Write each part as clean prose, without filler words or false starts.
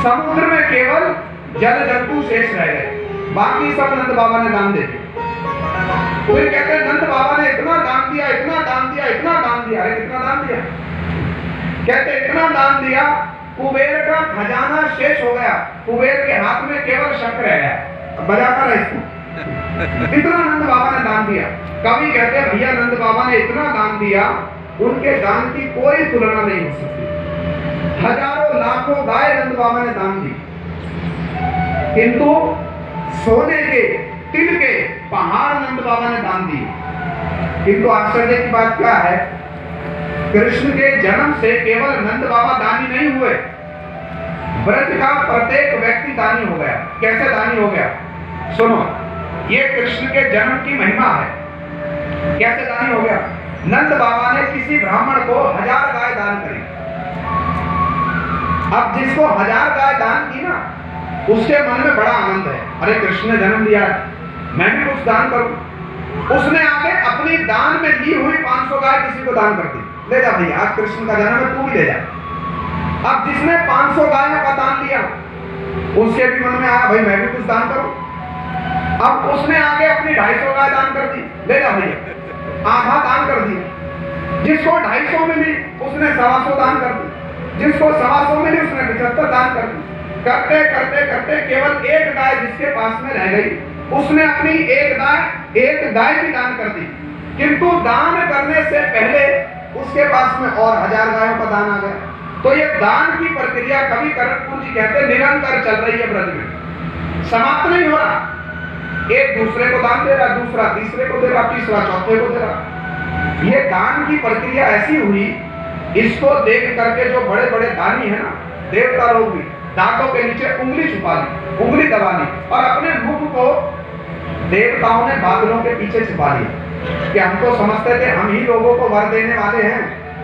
समुद्र में केवल जल जंतु शेष रह गए, बाकी सब नंद बाबा ने दान दे दिए। फिर कहते हैं नंद बाबा ने इतना दान दिया, इतना दान दिया, इतना दान दिया। अरे कितना दान दिया? कहते इतना दान दिया, कुबेर का खजाना शेष हो गया, कुबेर के हाथ में केवल शंख रह गया। बजाता रहा इसको। इतना नंद बाबा ने दान दिया। कवि कहते हैं भैया नंद बाबा ने इतना दान दिया, उनके दान की कोई तुलना नहीं हो सकती। हजारों लाखों गाय नंद बाबा ने दान दी, किंतु सोने के तिल के पहाड़ नंद बाबा ने दान दिए। किंतु आश्चर्य की बात क्या है, कृष्ण के जन्म से केवल नंद बाबा दानी नहीं हुए, ब्रज का प्रत्येक व्यक्ति दानी हो गया। कैसे दानी हो गया? सुनो, ये कृष्ण के जन्म की महिमा है। कैसे दानी हो गया? नंद बाबा ने किसी ब्राह्मण को 1000 गाय दान करी। अब जिसको 1000 गाय दान की ना, उसके मन में बड़ा आनंद है, अरे कृष्ण ने जन्म लिया है, मैं भी कुछ दान करूं। उसने आगे अपनी दान में ली हुई 500 गाय किसी को दान कर दी। ले जा भैया, आज कृष्ण का जन्म है, तू भी ले जा। अब जिसने 500 गायों का दान लिया, उसके भी मन में आया भाई मैं भी कुछ दान करूं। अब उसने आगे अपनी 250 गाय दान कर दी। ले जा भैया, आधा दान कर दिया। जिसको 250 मिली उसने 125 दान कर दी, जिसको 125 मिली उसने 75 दान कर दी। करते करते करते केवल एक गाय जिसके पास में रह गई, उसने अपनी एक गाय भी दान कर दी। किंतु दान करने से पहले उसके पास में और 1000 गायों का दान आ गया। तो ये दान की प्रक्रिया कवि कनकपुर जी कहते निरंतर चल रही है ब्रज में, समाप्त नहीं हो रहा। एक दूसरे को दान दे रहा, दूसरा तीसरे को दे रहा, तीसरा चौथे को दे रहा। ये दान की प्रक्रिया ऐसी हुई, इसको देख करके जो बड़े बड़े दानी है ना, देवता लोग भी दांतों के नीचे उंगली छुपा ली, उंगली दबा ली, और अपने मुख को देवताओं ने बादलों के पीछे छुपा लिया कि हम तो समझते थे हम ही लोगों को वर देने वाले हैं।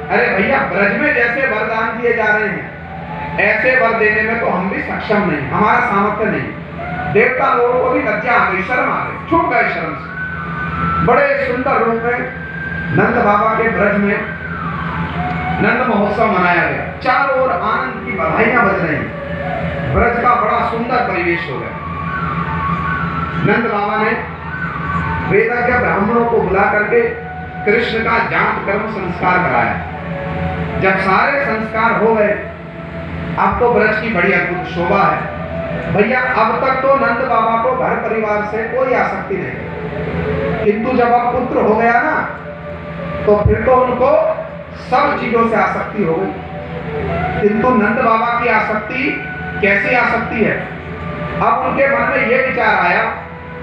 अरे भैया, ब्रज में जैसे वरदान दिए जा रहे हैं, ऐसे वर देने में तो हम भी सक्षम नहीं, हमारा सामर्थ्य नहीं। देवता लोगों को भी लज्जा आ गई, शर्म आ गई, छूट गए शर्म से। बड़े सुंदर रूप में नंद बाबा के ब्रज में नंद महोत्सव मनाया गया। चारों ओर आनंद की बधाइयां बज रही, ब्रज का बड़ा सुंदर परिवेश हो गया। नंद बाबा ने वेदज्ञ ब्राह्मणों को बुला करके कृष्ण का जात कर्म संस्कार कराया। जब सारे संस्कार हो गए, अब तो ब्रज की बड़ी अद्भुत शोभा है। भैया, अब तक तो नंद बाबा को घर परिवार से कोई आसक्ति नहीं, किंतु जब अब पुत्र हो गया ना, तो फिर तो उनको सब चीजों से आसक्ति हो गई। किंतु नंद बाबा की आसक्ति कैसी आसक्ति है? अब उनके मन में यह विचार आया,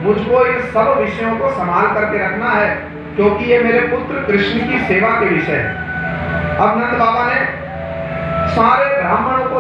मुझको इन सब विषयों को संभाल करके रखना है, क्योंकि ये मेरे पुत्र कृष्ण की सेवा के विषय है। अब नंद बाबा ने सारे ब्राह्मणों को